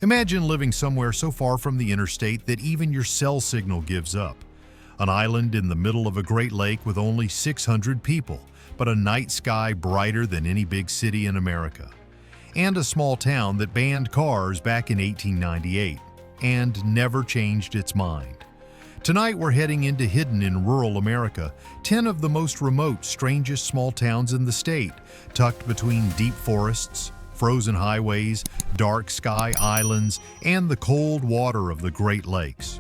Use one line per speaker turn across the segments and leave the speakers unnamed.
Imagine living somewhere so far from the interstate that even your cell signal gives up. An island in the middle of a Great Lake with only 600 people, but a night sky brighter than any big city in America. And a small town that banned cars back in 1898 and never changed its mind. Tonight we're heading into hidden in rural America, 10 of the most remote, strangest small towns in the state, tucked between deep forests, frozen highways, dark sky islands, and the cold water of the Great Lakes.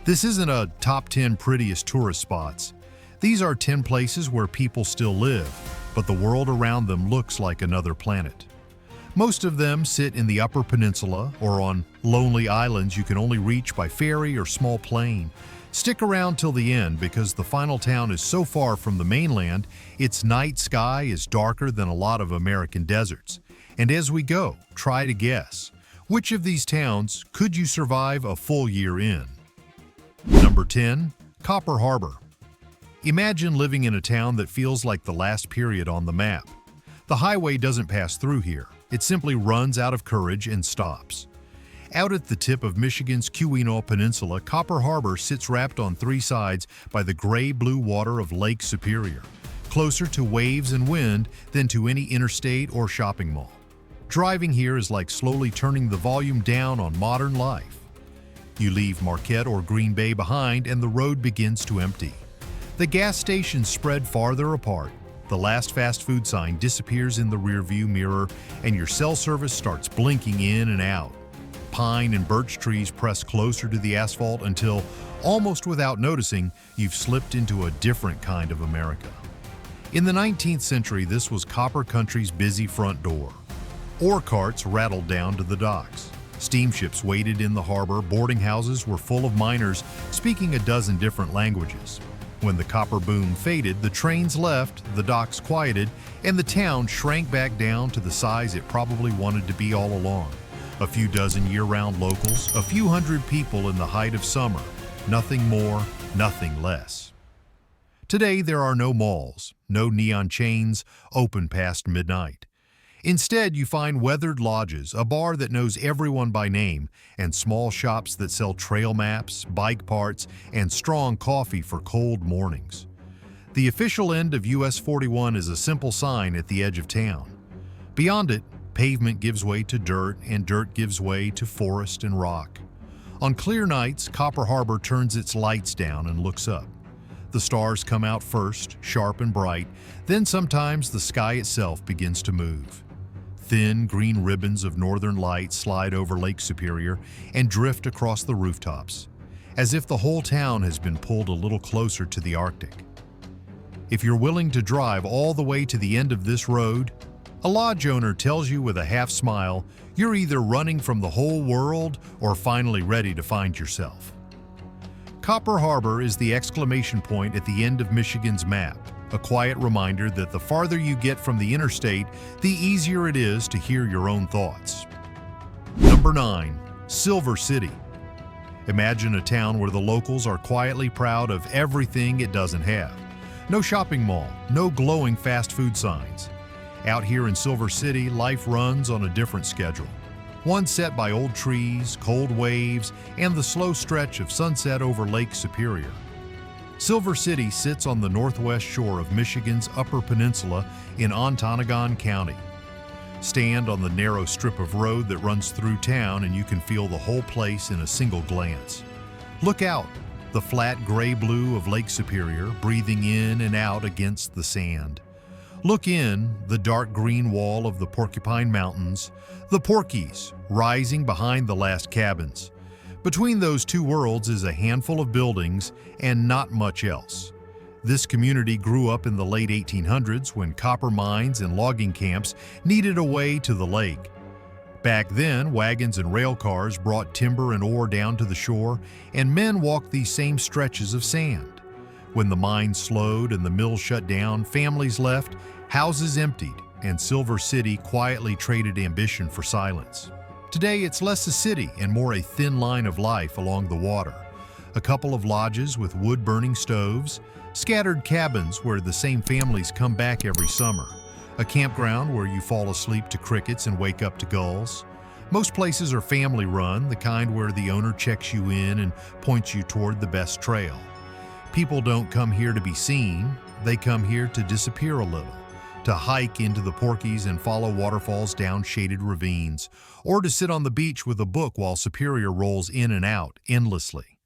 This isn't a top 10 prettiest tourist spots. These are 10 places where people still live, but the world around them looks like another planet. Most of them sit in the Upper Peninsula or on lonely islands you can only reach by ferry or small plane. Stick around till the end because the final town is so far from the mainland, its night sky is darker than a lot of American deserts. And as we go, try to guess, which of these towns could you survive a full year in? Number 10. Copper Harbor. Imagine living in a town that feels like the last period on the map. The highway doesn't pass through here. It simply runs out of courage and stops. Out at the tip of Michigan's Keweenaw Peninsula, Copper Harbor sits wrapped on three sides by the gray-blue water of Lake Superior, closer to waves and wind than to any interstate or shopping mall. Driving here is like slowly turning the volume down on modern life. You leave Marquette or Green Bay behind and the road begins to empty. The gas stations spread farther apart. The last fast food sign disappears in the rearview mirror and your cell service starts blinking in and out. Pine and birch trees press closer to the asphalt until, almost without noticing, you've slipped into a different kind of America. In the 19th century, this was Copper Country's busy front door. Ore carts rattled down to the docks. Steamships waited in the harbor. Boarding houses were full of miners speaking a dozen different languages. When the copper boom faded, the trains left, the docks quieted, and the town shrank back down to the size it probably wanted to be all along. A few dozen year-round locals, a few hundred people in the height of summer. Nothing more, nothing less. Today there are no malls, no neon chains open past midnight. Instead, you find weathered lodges, a bar that knows everyone by name, and small shops that sell trail maps, bike parts, and strong coffee for cold mornings. The official end of US 41 is a simple sign at the edge of town. Beyond it, pavement gives way to dirt, and dirt gives way to forest and rock. On clear nights, Copper Harbor turns its lights down and looks up. The stars come out first, sharp and bright, then sometimes the sky itself begins to move. Thin green ribbons of northern light slide over Lake Superior and drift across the rooftops, as if the whole town has been pulled a little closer to the Arctic. If you're willing to drive all the way to the end of this road, a lodge owner tells you with a half smile, you're either running from the whole world or finally ready to find yourself. Copper Harbor is the exclamation point at the end of Michigan's map, a quiet reminder that the farther you get from the interstate, the easier it is to hear your own thoughts. Number 9. Silver City. Imagine a town where the locals are quietly proud of everything it doesn't have. No shopping mall, no glowing fast food signs. Out here in Silver City, life runs on a different schedule. One set by old trees, cold waves, and the slow stretch of sunset over Lake Superior. Silver City sits on the northwest shore of Michigan's Upper Peninsula in Ontonagon County. Stand on the narrow strip of road that runs through town and you can feel the whole place in a single glance. Look out, the flat gray blue of Lake Superior breathing in and out against the sand. Look in, the dark green wall of the Porcupine Mountains, the Porkies rising behind the last cabins. Between those two worlds is a handful of buildings and not much else. This community grew up in the late 1800s when copper mines and logging camps needed a way to the lake. Back then, wagons and rail cars brought timber and ore down to the shore, and men walked these same stretches of sand. When the mines slowed and the mills shut down, families left, houses emptied, and Silver City quietly traded ambition for silence. Today, it's less a city and more a thin line of life along the water. A couple of lodges with wood-burning stoves, scattered cabins where the same families come back every summer, a campground where you fall asleep to crickets and wake up to gulls, Most places are family-run, the kind where the owner checks you in and points you toward the best trail. People don't come here to be seen, they come here to disappear a little, to hike into the Porkies and follow waterfalls down shaded ravines, or to sit on the beach with a book while Superior rolls in and out endlessly.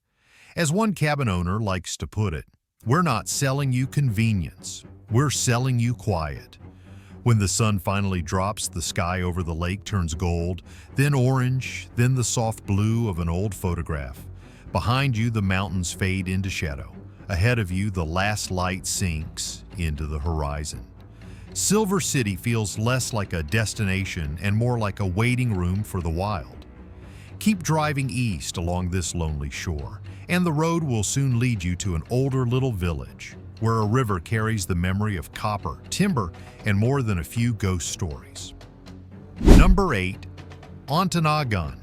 As one cabin owner likes to put it, we're not selling you convenience, we're selling you quiet. When the sun finally drops, the sky over the lake turns gold, then orange, then the soft blue of an old photograph. Behind you, the mountains fade into shadow. Ahead of you, the last light sinks into the horizon. Silver City feels less like a destination and more like a waiting room for the wild. Keep driving east along this lonely shore, and the road will soon lead you to an older little village, where a river carries the memory of copper, timber, and more than a few ghost stories. Number 8. Ontonagon.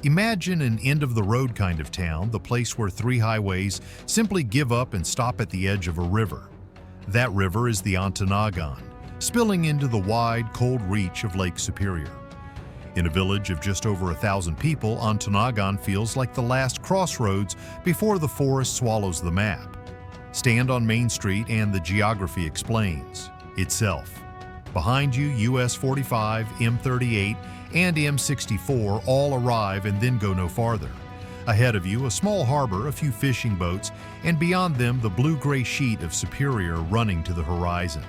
Imagine an end-of-the-road kind of town, the place where 3 highways simply give up and stop at the edge of a river. That river is the Ontonagon, spilling into the wide, cold reach of Lake Superior. In a village of just over 1,000 people, Ontonagon feels like the last crossroads before the forest swallows the map. Stand on Main Street and the geography explains itself. Behind you, US 45, M38, and M64 all arrive and then go no farther. Ahead of you, a small harbor, a few fishing boats, and beyond them, the blue-gray sheet of Superior running to the horizon.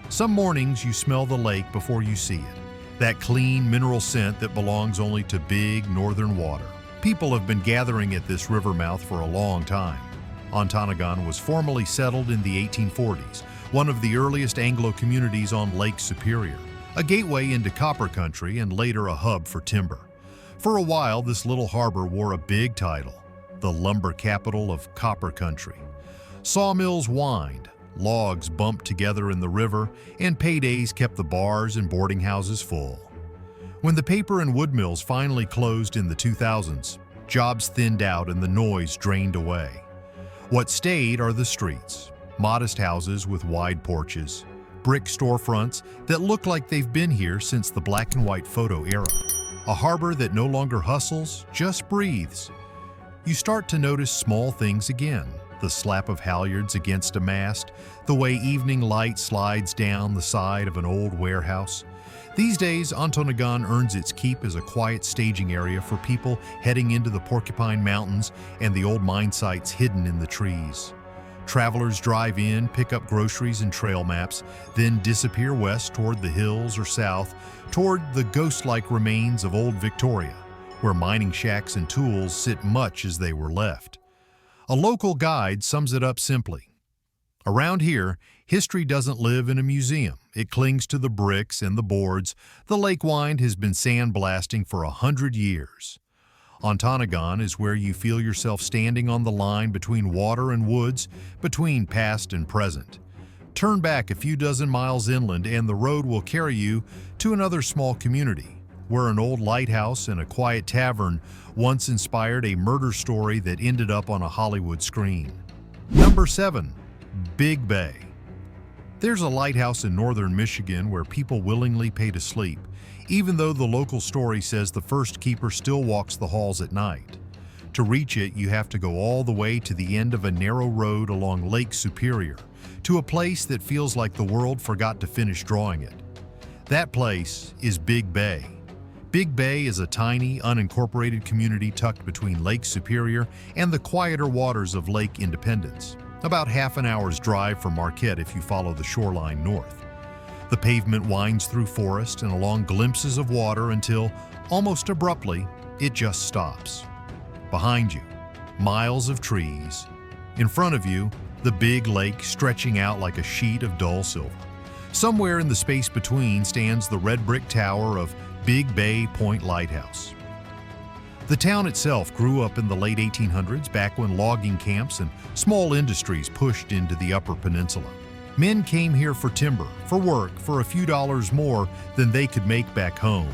Some mornings you smell the lake before you see it, that clean mineral scent that belongs only to big northern water. People have been gathering at this river mouth for a long time. Ontonagon was formally settled in the 1840s, one of the earliest Anglo communities on Lake Superior, a gateway into copper country and later a hub for timber. For a while, this little harbor wore a big title, the lumber capital of copper country. Sawmills whined, logs bumped together in the river, and paydays kept the bars and boarding houses full. When the paper and wood mills finally closed in the 2000s, jobs thinned out and the noise drained away. What stayed are the streets, modest houses with wide porches, brick storefronts that look like they've been here since the black and white photo era. A harbor that no longer hustles, just breathes. You start to notice small things again, the slap of halyards against a mast, the way evening light slides down the side of an old warehouse. These days, Ontonagon earns its keep as a quiet staging area for people heading into the Porcupine Mountains and the old mine sites hidden in the trees. Travelers drive in, pick up groceries and trail maps, then disappear west toward the hills or south, toward the ghost-like remains of old Victoria, where mining shacks and tools sit much as they were left. A local guide sums it up simply. Around here, history doesn't live in a museum. It clings to the bricks and the boards. The lake wind has been sandblasting for 100 years. Ontonagon is where you feel yourself standing on the line between water and woods, between past and present. Turn back a few dozen miles inland and the road will carry you to another small community, where an old lighthouse and a quiet tavern once inspired a murder story that ended up on a Hollywood screen. Number 7. Big Bay. There's a lighthouse in northern Michigan where people willingly pay to sleep, even though the local story says the first keeper still walks the halls at night. To reach it, you have to go all the way to the end of a narrow road along Lake Superior, to a place that feels like the world forgot to finish drawing it. That place is Big Bay. Big Bay is a tiny, unincorporated community tucked between Lake Superior and the quieter waters of Lake Independence, about half an hour's drive from Marquette if you follow the shoreline north. The pavement winds through forest and along glimpses of water until, almost abruptly, it just stops. Behind you, miles of trees. In front of you, the big lake stretching out like a sheet of dull silver. Somewhere in the space between stands the red brick tower of Big Bay Point Lighthouse. The town itself grew up in the late 1800s, back when logging camps and small industries pushed into the Upper Peninsula. Men came here for timber, for work, for a few dollars more than they could make back home.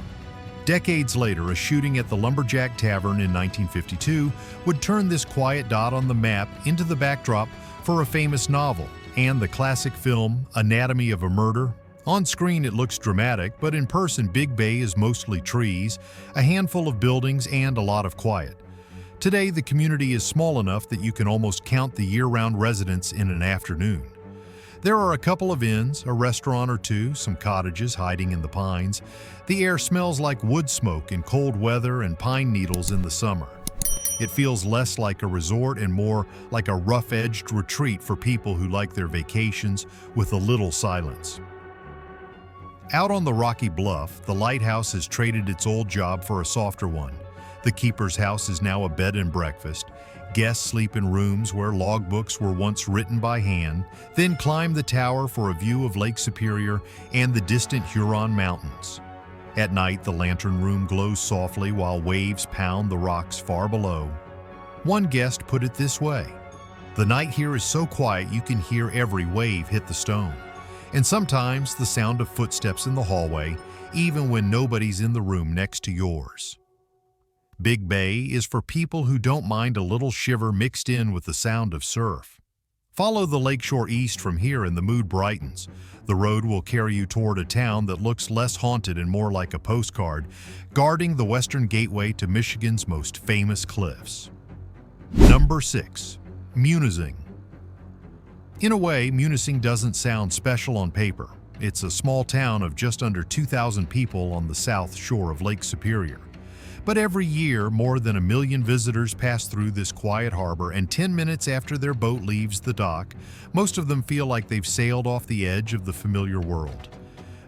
Decades later, a shooting at the Lumberjack Tavern in 1952 would turn this quiet dot on the map into the backdrop for a famous novel and the classic film Anatomy of a Murder, On screen it looks dramatic, but in person Big Bay is mostly trees, a handful of buildings, and a lot of quiet. Today the community is small enough that you can almost count the year-round residents in an afternoon. There are a couple of inns, a restaurant or two, some cottages hiding in the pines. The air smells like wood smoke in cold weather and pine needles in the summer. It feels less like a resort and more like a rough-edged retreat for people who like their vacations with a little silence. Out on the rocky bluff, the lighthouse has traded its old job for a softer one. The keeper's house is now a bed and breakfast. Guests sleep in rooms where logbooks were once written by hand, then climb the tower for a view of Lake Superior and the distant Huron Mountains. At night, the lantern room glows softly while waves pound the rocks far below. One guest put it this way: "The night here is so quiet you can hear every wave hit the stone, and sometimes the sound of footsteps in the hallway, even when nobody's in the room next to yours." Big Bay is for people who don't mind a little shiver mixed in with the sound of surf. Follow the lakeshore east from here and the mood brightens. The road will carry you toward a town that looks less haunted and more like a postcard, guarding the western gateway to Michigan's most famous cliffs. Number 6. Munising. In a way, Munising doesn't sound special on paper. It's a small town of just under 2,000 people on the south shore of Lake Superior. But every year, more than 1 million visitors pass through this quiet harbor, and 10 minutes after their boat leaves the dock, most of them feel like they've sailed off the edge of the familiar world.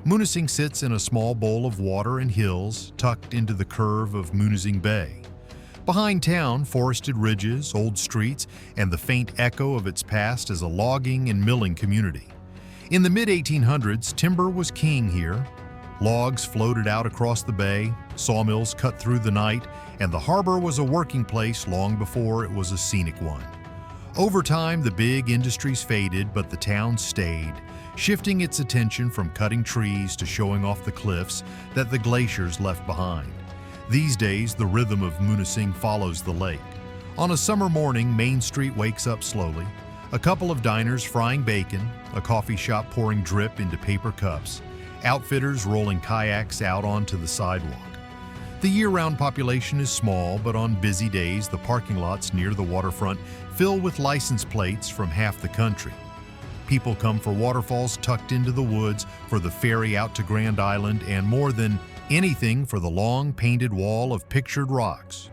Munising sits in a small bowl of water and hills, tucked into the curve of Munising Bay. Behind town, forested ridges, old streets, and the faint echo of its past as a logging and milling community. In the mid-1800s, timber was king here. Logs floated out across the bay, sawmills cut through the night, and the harbor was a working place long before it was a scenic one. Over time, the big industries faded, but the town stayed, shifting its attention from cutting trees to showing off the cliffs that the glaciers left behind. These days, the rhythm of Munising follows the lake. On a summer morning, Main Street wakes up slowly. A couple of diners frying bacon, a coffee shop pouring drip into paper cups, outfitters rolling kayaks out onto the sidewalk. The year-round population is small, but on busy days, the parking lots near the waterfront fill with license plates from half the country. People come for waterfalls tucked into the woods, for the ferry out to Grand Island, and more than anything for the long painted wall of pictured rocks.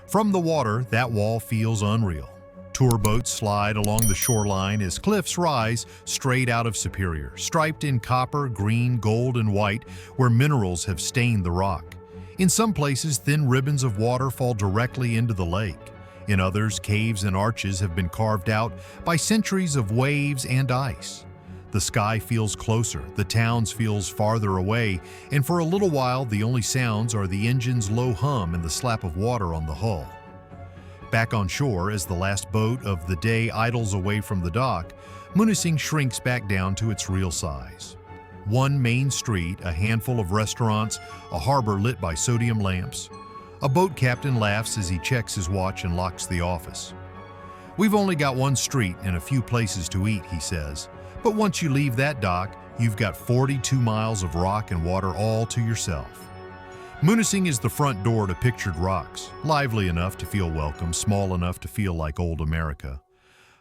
From the water, that wall feels unreal. Tour boats slide along the shoreline as cliffs rise straight out of Superior, striped in copper, green, gold, and white, where minerals have stained the rock. In some places, thin ribbons of water fall directly into the lake. In others, caves and arches have been carved out by centuries of waves and ice. The sky feels closer, the town feels farther away, and for a little while, the only sounds are the engine's low hum and the slap of water on the hull. Back on shore, as the last boat of the day idles away from the dock, Munising shrinks back down to its real size. One main street, a handful of restaurants, a harbor lit by sodium lamps. A boat captain laughs as he checks his watch and locks the office. "We've only got one street and a few places to eat," he says. "But once you leave that dock, you've got 42 miles of rock and water all to yourself." Munising is the front door to pictured rocks, lively enough to feel welcome, small enough to feel like old America.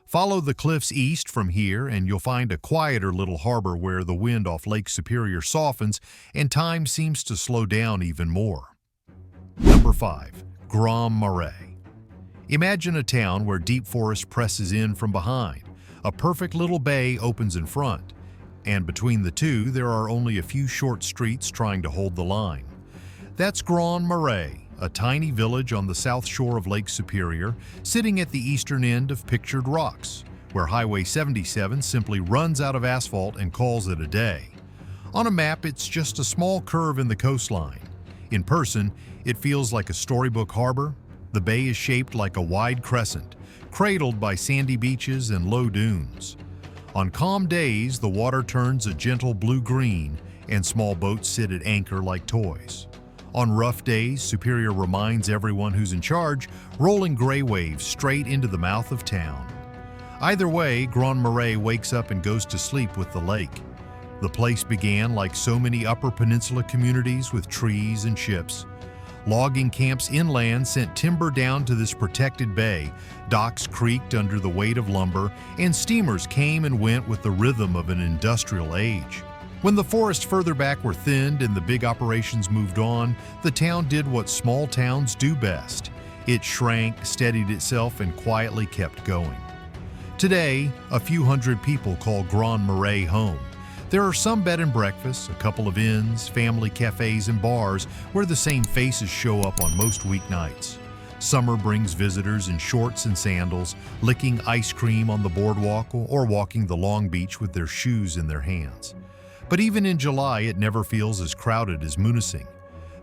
Follow the cliffs east from here and you'll find a quieter little harbor where the wind off Lake Superior softens and time seems to slow down even more. Number 5. Marais. Imagine a town where deep forest presses in from behind. A perfect little bay opens in front, and between the two there are only a few short streets trying to hold the line. That's Marais, a tiny village on the south shore of Lake Superior, sitting at the eastern end of pictured rocks, where Highway 77 simply runs out of asphalt and calls it a day. On a map, it's just a small curve in the coastline. In person, it feels like a storybook harbor. The bay is shaped like a wide crescent, cradled by sandy beaches and low dunes. On calm days, the water turns a gentle blue-green, and small boats sit at anchor like toys. On rough days, Superior reminds everyone who's in charge, rolling gray waves straight into the mouth of town. Either way, Marais wakes up and goes to sleep with the lake. The place began like so many Upper Peninsula communities with trees and ships. Logging camps inland sent timber down to this protected bay, docks creaked under the weight of lumber, and steamers came and went with the rhythm of an industrial age. When the forests further back were thinned and the big operations moved on, the town did what small towns do best. It shrank, steadied itself, and quietly kept going. Today, a few hundred people call Grand Marais home. There are some bed and breakfasts, a couple of inns, family cafes, and bars where the same faces show up on most weeknights. Summer brings visitors in shorts and sandals, licking ice cream on the boardwalk or walking the long beach with their shoes in their hands. But even in July, it never feels as crowded as Munising.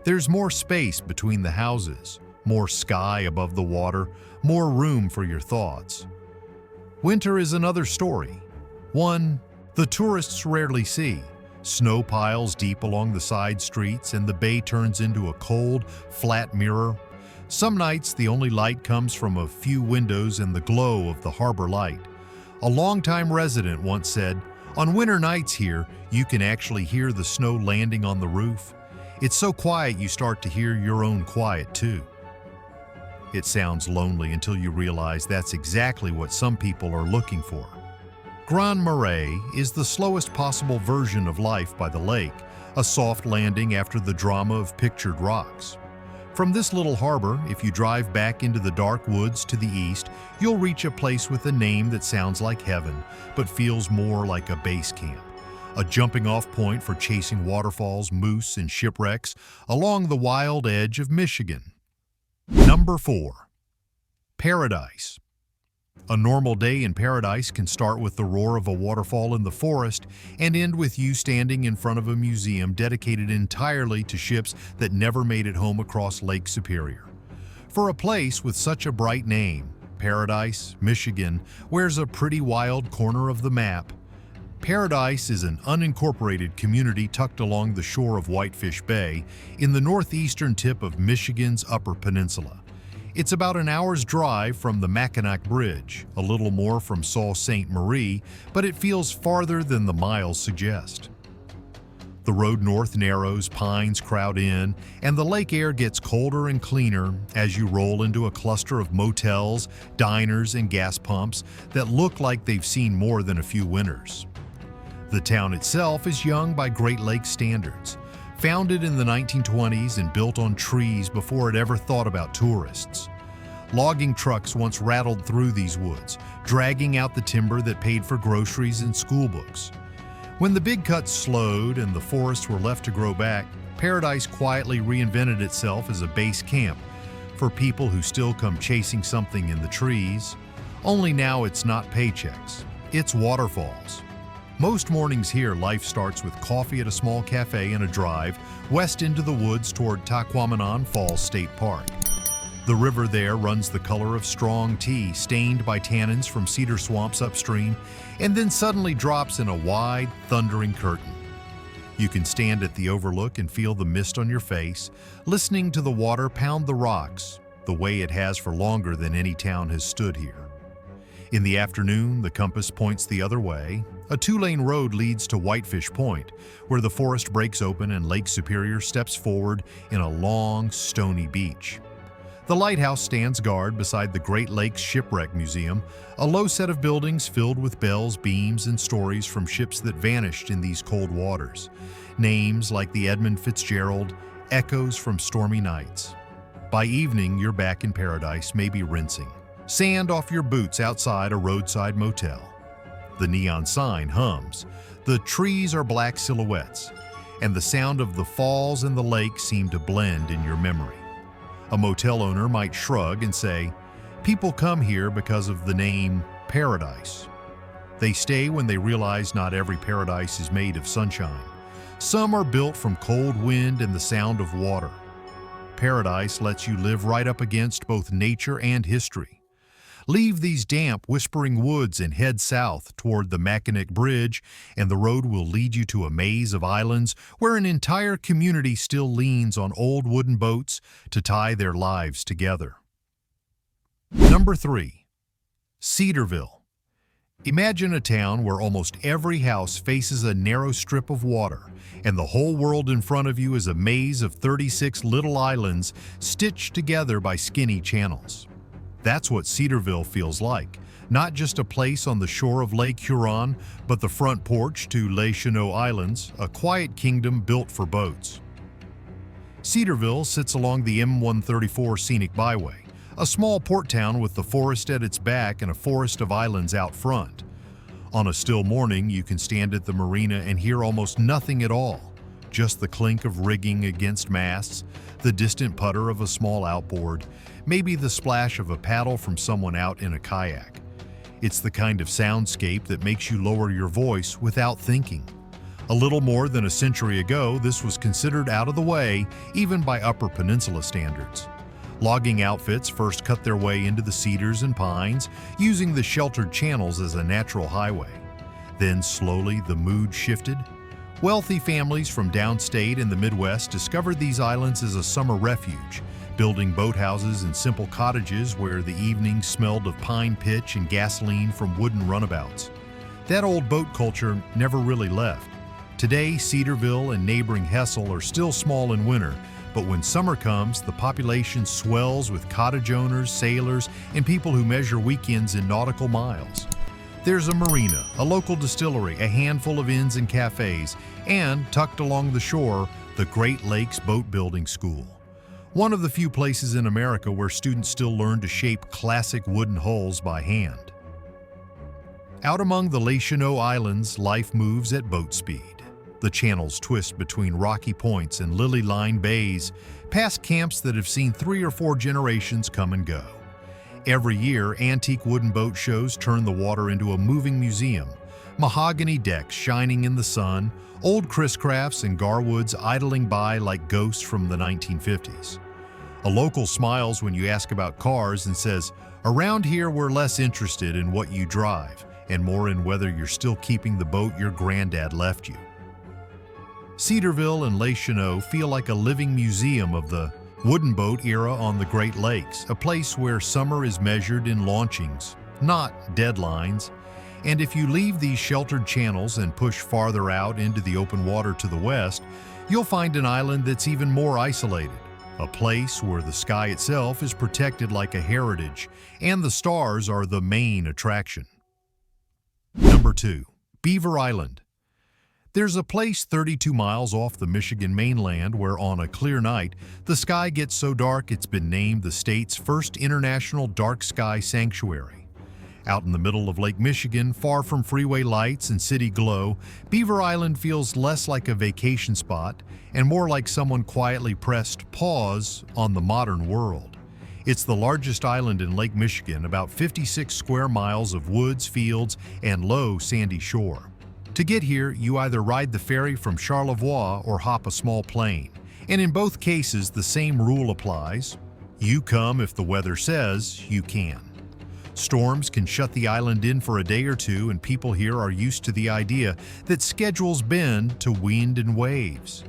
There's more space between the houses, more sky above the water, more room for your thoughts. Winter is another story. One the tourists rarely see. Snow piles deep along the side streets and the bay turns into a cold, flat mirror. Some nights the only light comes from a few windows and the glow of the harbor light. A longtime resident once said, "On winter nights here, you can actually hear the snow landing on the roof. It's so quiet you start to hear your own quiet too." It sounds lonely until you realize that's exactly what some people are looking for. Grand Marais is the slowest possible version of life by the lake, a soft landing after the drama of pictured rocks. From this little harbor, if you drive back into the dark woods to the east, you'll reach a place with a name that sounds like heaven, but feels more like a base camp. A jumping-off point for chasing waterfalls, moose, and shipwrecks along the wild edge of Michigan. Number 4. Paradise. A normal day in Paradise can start with the roar of a waterfall in the forest and end with you standing in front of a museum dedicated entirely to ships that never made it home across Lake Superior. For a place with such a bright name, Paradise, Michigan, wears a pretty wild corner of the map. Paradise is an unincorporated community tucked along the shore of Whitefish Bay in the northeastern tip of Michigan's Upper Peninsula. It's about an hour's drive from the Mackinac Bridge, a little more from Sault Ste. Marie, but it feels farther than the miles suggest. The road north narrows, pines crowd in, and the lake air gets colder and cleaner as you roll into a cluster of motels, diners, and gas pumps that look like they've seen more than a few winters. The town itself is young by Great Lakes standards. Founded in the 1920s and built on trees before it ever thought about tourists. Logging trucks once rattled through these woods, dragging out the timber that paid for groceries and school books. When the big cuts slowed and the forests were left to grow back, Paradise quietly reinvented itself as a base camp for people who still come chasing something in the trees. Only now it's not paychecks, it's waterfalls. Most mornings here, life starts with coffee at a small cafe and a drive west into the woods toward Tahquamenon Falls State Park. The river there runs the color of strong tea, stained by tannins from cedar swamps upstream, and then suddenly drops in a wide, thundering curtain. You can stand at the overlook and feel the mist on your face, listening to the water pound the rocks, the way it has for longer than any town has stood here. In the afternoon, the compass points the other way. A two-lane road leads to Whitefish Point, where the forest breaks open and Lake Superior steps forward in a long, stony beach. The lighthouse stands guard beside the Great Lakes Shipwreck Museum, a low set of buildings filled with bells, beams, and stories from ships that vanished in these cold waters. Names like the Edmund Fitzgerald, echoes from stormy nights. By evening, you're back in Paradise, maybe rinsing. Sand off your boots outside a roadside motel. The neon sign hums. The trees are black silhouettes, and the sound of the falls and the lake seem to blend in your memory. A motel owner might shrug and say, "People come here because of the name Paradise." They stay when they realize not every paradise is made of sunshine. Some are built from cold wind and the sound of water. Paradise lets you live right up against both nature and history. Leave these damp, whispering woods and head south toward the Mackinac Bridge, and the road will lead you to a maze of islands where an entire community still leans on old wooden boats to tie their lives together. Number 3. Cedarville. Imagine a town where almost every house faces a narrow strip of water, and the whole world in front of you is a maze of 36 little islands stitched together by skinny channels. That's what Cedarville feels like, not just a place on the shore of Lake Huron, but the front porch to Les Chenaux Islands, a quiet kingdom built for boats. Cedarville sits along the M134 Scenic Byway, a small port town with the forest at its back and a forest of islands out front. On a still morning, you can stand at the marina and hear almost nothing at all, just the clink of rigging against masts, the distant putter of a small outboard, maybe the splash of a paddle from someone out in a kayak. It's the kind of soundscape that makes you lower your voice without thinking. A little more than a century ago, this was considered out of the way, even by Upper Peninsula standards. Logging outfits first cut their way into the cedars and pines, using the sheltered channels as a natural highway. Then slowly the mood shifted. Wealthy families from downstate and the Midwest discovered these islands as a summer refuge, building boathouses and simple cottages where the evenings smelled of pine pitch and gasoline from wooden runabouts. That old boat culture never really left. Today, Cedarville and neighboring Hessel are still small in winter, but when summer comes, the population swells with cottage owners, sailors, and people who measure weekends in nautical miles. There's a marina, a local distillery, a handful of inns and cafes, and, tucked along the shore, the Great Lakes Boat Building School. One of the few places in America where students still learn to shape classic wooden hulls by hand. Out among the Les Chenaux Islands, life moves at boat speed. The channels twist between rocky points and lily-lined bays, past camps that have seen 3 or 4 generations come and go. Every year, antique wooden boat shows turn the water into a moving museum, mahogany decks shining in the sun, old Chris-Crafts and Garwoods idling by like ghosts from the 1950s. A local smiles when you ask about cars and says, "Around here we're less interested in what you drive and more in whether you're still keeping the boat your granddad left you." Cedarville and Les Chenaux feel like a living museum of the wooden boat era on the Great Lakes, a place where summer is measured in launchings, not deadlines. And if you leave these sheltered channels and push farther out into the open water to the west, you'll find an island that's even more isolated, a place where the sky itself is protected like a heritage, and the stars are the main attraction. Number 2. Beaver Island. There's a place 32 miles off the Michigan mainland where on a clear night, the sky gets so dark it's been named the state's first international dark sky sanctuary. Out in the middle of Lake Michigan, far from freeway lights and city glow, Beaver Island feels less like a vacation spot and more like someone quietly pressed pause on the modern world. It's the largest island in Lake Michigan, about 56 square miles of woods, fields, and low sandy shore. To get here, you either ride the ferry from Charlevoix or hop a small plane. And in both cases, the same rule applies. You come if the weather says you can. Storms can shut the island in for a day or two, and people here are used to the idea that schedules bend to wind and waves.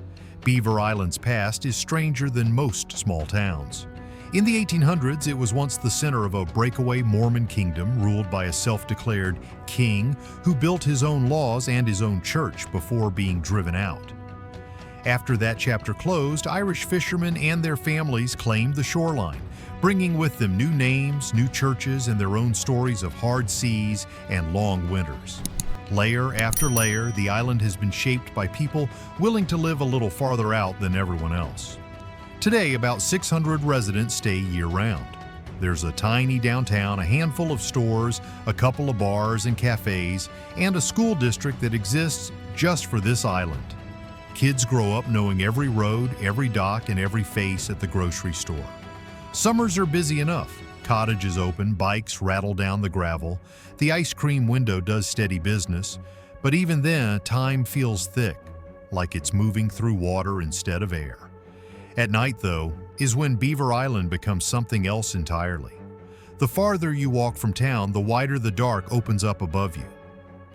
Beaver Island's past is stranger than most small towns. In the 1800s, it was once the center of a breakaway Mormon kingdom ruled by a self-declared king who built his own laws and his own church before being driven out. After that chapter closed, Irish fishermen and their families claimed the shoreline, bringing with them new names, new churches, and their own stories of hard seas and long winters. Layer after layer, the island has been shaped by people willing to live a little farther out than everyone else. Today, about 600 residents stay year-round. There's a tiny downtown, a handful of stores, a couple of bars and cafes, and a school district that exists just for this island. Kids grow up knowing every road, every dock, and every face at the grocery store. Summers are busy enough. Cottages open, bikes rattle down the gravel. The ice cream window does steady business. But even then, time feels thick, like it's moving through water instead of air. At night, though, is when Beaver Island becomes something else entirely. The farther you walk from town, the wider the dark opens up above you.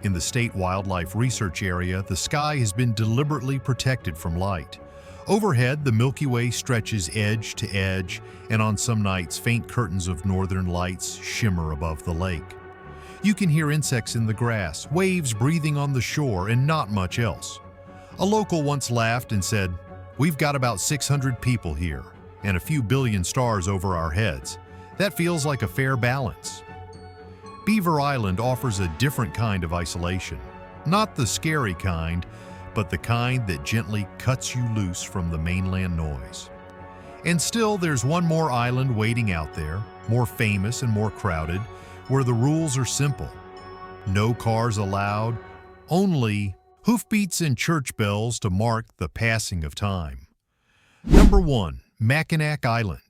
In the State Wildlife Research Area, the sky has been deliberately protected from light. Overhead, the Milky Way stretches edge to edge, and on some nights, faint curtains of northern lights shimmer above the lake. You can hear insects in the grass, waves breathing on the shore, and not much else. A local once laughed and said, "We've got about 600 people here, and a few billion stars over our heads. That feels like a fair balance." Beaver Island offers a different kind of isolation. Not the scary kind, but the kind that gently cuts you loose from the mainland noise. And still, there's one more island waiting out there, more famous and more crowded, where the rules are simple. No cars allowed, only hoofbeats and church bells to mark the passing of time. Number 1. Mackinac Island.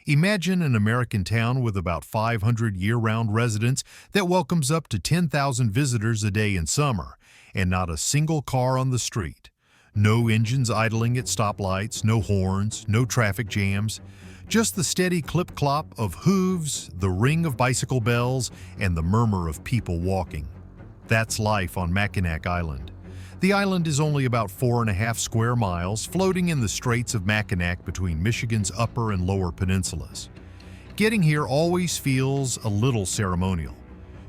Imagine an American town with about 500 year-round residents that welcomes up to 10,000 visitors a day in summer, and not a single car on the street. No engines idling at stoplights, no horns, no traffic jams. Just the steady clip-clop of hooves, the ring of bicycle bells, and the murmur of people walking. That's life on Mackinac Island. The island is only about 4.5 square miles, floating in the Straits of Mackinac between Michigan's upper and lower peninsulas. Getting here always feels a little ceremonial.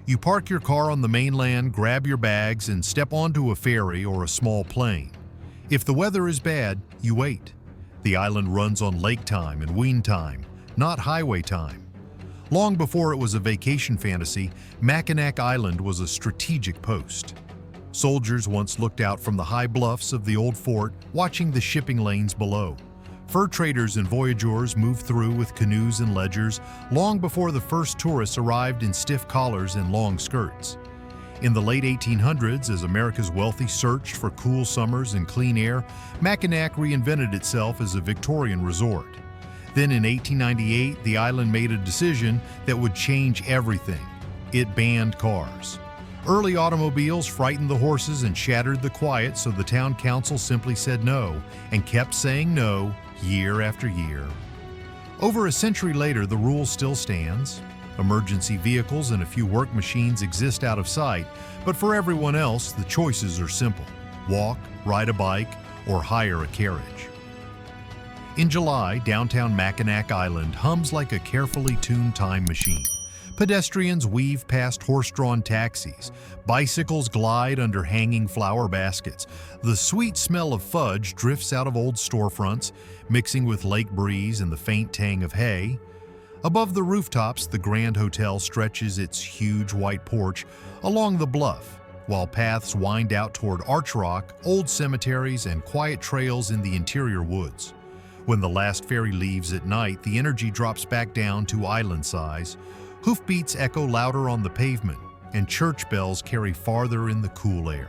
You park your car on the mainland, grab your bags, and step onto a ferry or a small plane. If the weather is bad, you wait. The island runs on lake time and wean time, not highway time. Long before it was a vacation fantasy, Mackinac Island was a strategic post. Soldiers once looked out from the high bluffs of the old fort, watching the shipping lanes below. Fur traders and voyageurs moved through with canoes and ledgers long before the first tourists arrived in stiff collars and long skirts. In the late 1800s, as America's wealthy searched for cool summers and clean air, Mackinac reinvented itself as a Victorian resort. Then in 1898, the island made a decision that would change everything. It banned cars. Early automobiles frightened the horses and shattered the quiet, so the town council simply said no, and kept saying no year after year. Over a century later, the rule still stands. Emergency vehicles and a few work machines exist out of sight, but for everyone else, the choices are simple: walk, ride a bike, or hire a carriage. In July, downtown Mackinac Island hums like a carefully tuned time machine. Pedestrians weave past horse-drawn taxis. Bicycles glide under hanging flower baskets. The sweet smell of fudge drifts out of old storefronts, mixing with lake breeze and the faint tang of hay. Above the rooftops, the Grand Hotel stretches its huge white porch along the bluff, while paths wind out toward Arch Rock, old cemeteries, and quiet trails in the interior woods. When the last ferry leaves at night, the energy drops back down to island size. Hoofbeats echo louder on the pavement, and church bells carry farther in the cool air.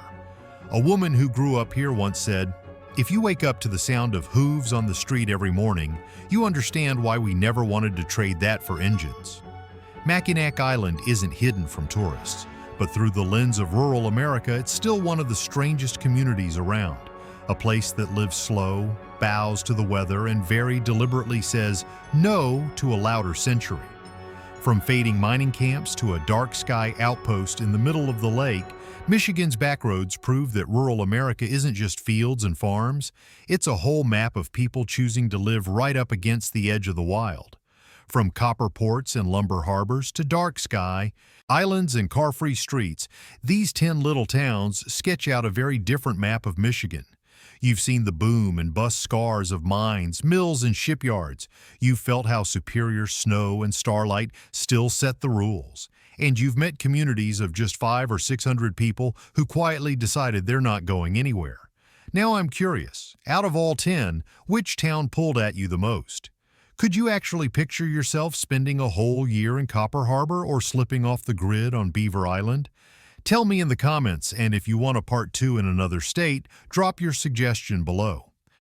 A woman who grew up here once said, "If you wake up to the sound of hooves on the street every morning, you understand why we never wanted to trade that for engines." Mackinac Island isn't hidden from tourists, but through the lens of rural America, it's still one of the strangest communities around. A place that lives slow, bows to the weather, and very deliberately says no to a louder century. From fading mining camps to a dark sky outpost in the middle of the lake, Michigan's backroads prove that rural America isn't just fields and farms. It's a whole map of people choosing to live right up against the edge of the wild. From copper ports and lumber harbors to dark sky, islands and car-free streets, these 10 little towns sketch out a very different map of Michigan. You've seen the boom and bust scars of mines, mills, and shipyards. You've felt how superior snow and starlight still set the rules. And you've met communities of just 500 or 600 people who quietly decided they're not going anywhere. Now I'm curious, out of all 10, which town pulled at you the most? Could you actually picture yourself spending a whole year in Copper Harbor or slipping off the grid on Beaver Island? Tell me in the comments, and if you want a part 2 in another state, drop your suggestion below.